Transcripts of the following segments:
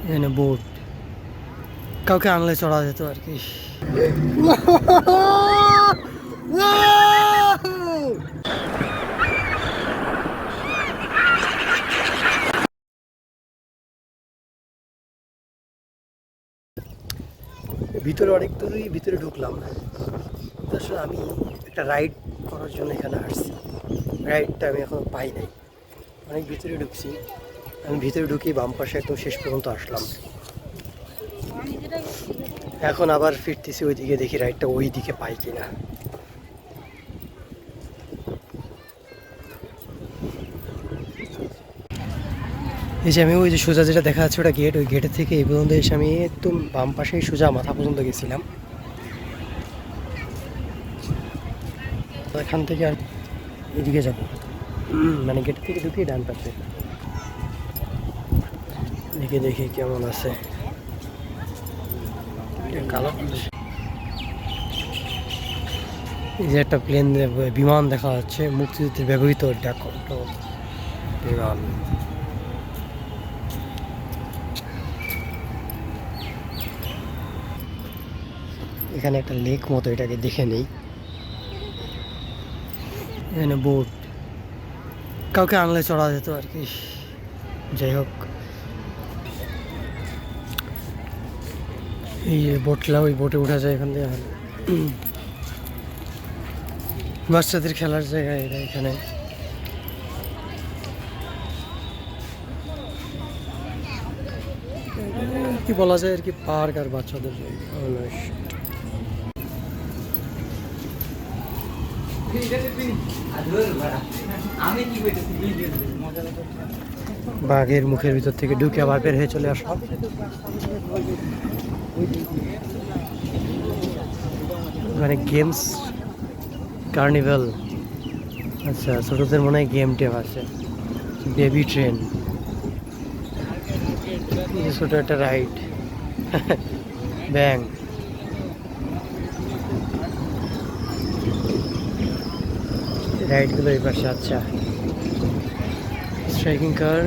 এখানে বোট কাউকে আনলে চড়া যেত আর কি। ভিতরে অনেক দূরই ভিতরে ঢুকলাম। আসলে আমি একটা রাইড করার জন্য এখানে আসছি, রাইডটা আমি এখনো পাই নাই। অনেক ভিতরে ঢুকছি, আমি ভিতরে ঢুকি বাম পাশে একদম শেষ পর্যন্ত আসলাম। এখন আবার ফিরতেছি ওইদিকে, দেখি রাইডটা ওই দিকে পাই কিনা। এই যে আমি ওই যে সোজা যেটা দেখা যাচ্ছে ওটা গেট, ওই গেটের থেকে এই পর্যন্ত এসে আমি একদম বাম পাশেই সোজা মাথা পর্যন্ত গেছিলাম। এখান থেকে আর এদিকে যাব, মানে গেট থেকে ঢুকি ডান পাশে দেখে দেখি কেমন আছে। কালো এই যে একটা প্লেন বিমান দেখা যাচ্ছে, মুক্তিযুদ্ধের ব্যবহৃত বিমান। এখানে একটা লেক মতো, এটাকে দেখে নেই। এখানে বোট কাউকে আনলে চড়া যেত আর কি। যাই হোক, এই বোটলা, ওই বোটে উঠা যায় এখান থেকে। বাচ্চাদের খেলার জায়গা এটা। এখানে কি বলা যায় আর কি, পার্ক আর বাচ্চাদের জায়গা। বাঘের মুখের ভিতর থেকে ঢুকে আবার বের হয়ে চলে আসলাম। ওখানে গেমস কার্নিভাল, আচ্ছা ছোটদের মনে হয় গেম টেম আছে। বেবি ট্রেন, ছোট একটা রাইড। ব্যাং, রাইডগুলো এই পাশে। আচ্ছা, স্ট্রাইকিং কার,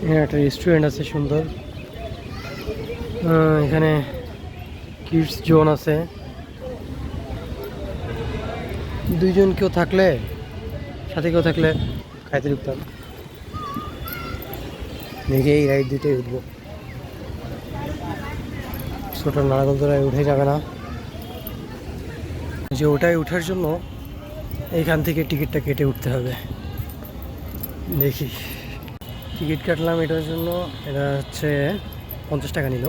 এখানে একটা রেস্টুরেন্ট আছে সুন্দর। এখানে কিডস জোন আছে। দুইজন কেউ থাকলে, সাথে কেউ থাকলে খাইতে ঢুকতাম। দেখে এই রাইড দুটোই উঠবো। ছোট নারাগলতলায় উঠে যাবে না, যে ওটাই ওঠার জন্য এইখান থেকে টিকিটটা কেটে উঠতে হবে। দেখি, টিকিট কাটলাম এটার জন্য, এটা হচ্ছে 50 টাকা নিল।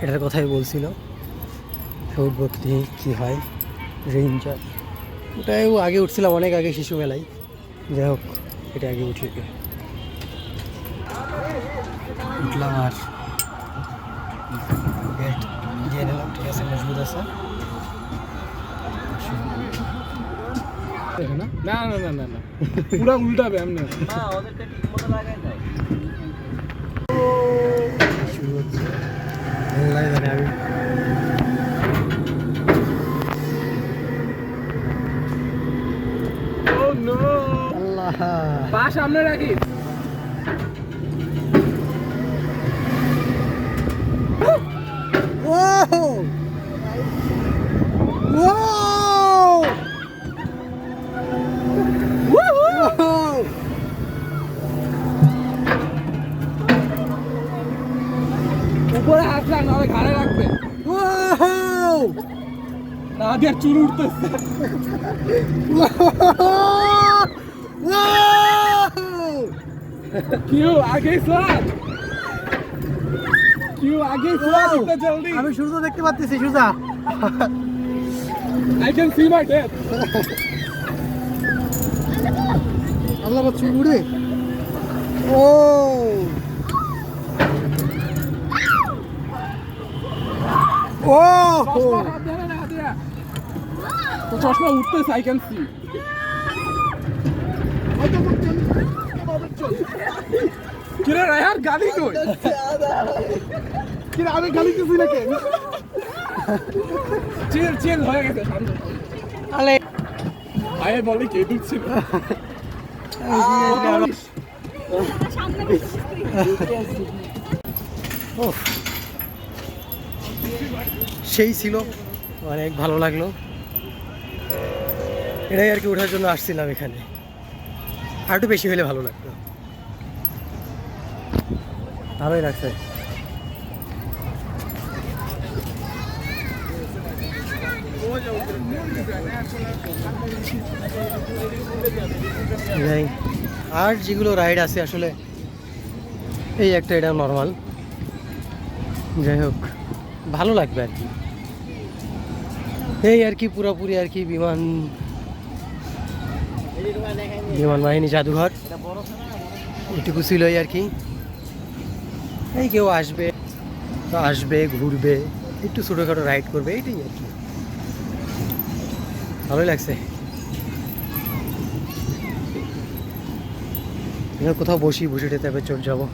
এটার কথাই বলছিল, উঠবো কী হয়। রেঞ্জার, ওটাই আগে উঠছিলাম অনেক আগে শিশু মেলায়। যাই হোক, এটা আগে উঠে উঠলাম আর বেল্ট দিয়ে নিলাম। ঠিক আছে, মজবুত আছে। না না না না না, পুরো উল্টাবে এমনি। না, ওদেরটা ঠিক মতো লাগাই নাই। শুরু হচ্ছে, ভালো লাগে জানি আমি। ও নো, আল্লাহ, পা সামনে রাখি। উপরে হাত রাখ, নাহলে ঘাড়ে রাখবে। না দিয়ে চুল উঠতেছে। क्यों आगे स्वाद, क्यों आगे स्वाद इतना जल्दी? আমি সূর্য দেখতে পাচ্ছি, সূর্য। I can see my death. আল্লাহ বাচ্চু উড়ে। ও ও तो चश्मा उठते I can see. কিরে রায়ার গালি কই? কিরে আমি গালি দিছি নাকি? চিল চিল হয়ে গেছে সামনে। আলে I ভাইয়ের বলে কে ঢুকছিল ওহ, সেই ছিল, অনেক ভালো লাগলো। এটাই আর কি ওঠার জন্য আসছিলাম এখানে, আর একটু বেশি হলে ভালো লাগতো। ভালোই লাগছে। যাই, আর যেগুলো রাইড আছে আসলে এই একটা, এটা নর্মাল। যাই হোক, ভালো লাগবে আর কি। এই আর কি পুরোপুরি আর কি বিমান বাহিনী জাদুঘর এটুকু ছিলই আর কি। এই কেউ আসবে তো আসবে, ঘুরবে, একটু ছোটোখাটো রাইড করবে, এইটাই আর কি। ভালোই লাগছে। কোথাও বসে তারপরে চলে যাবো।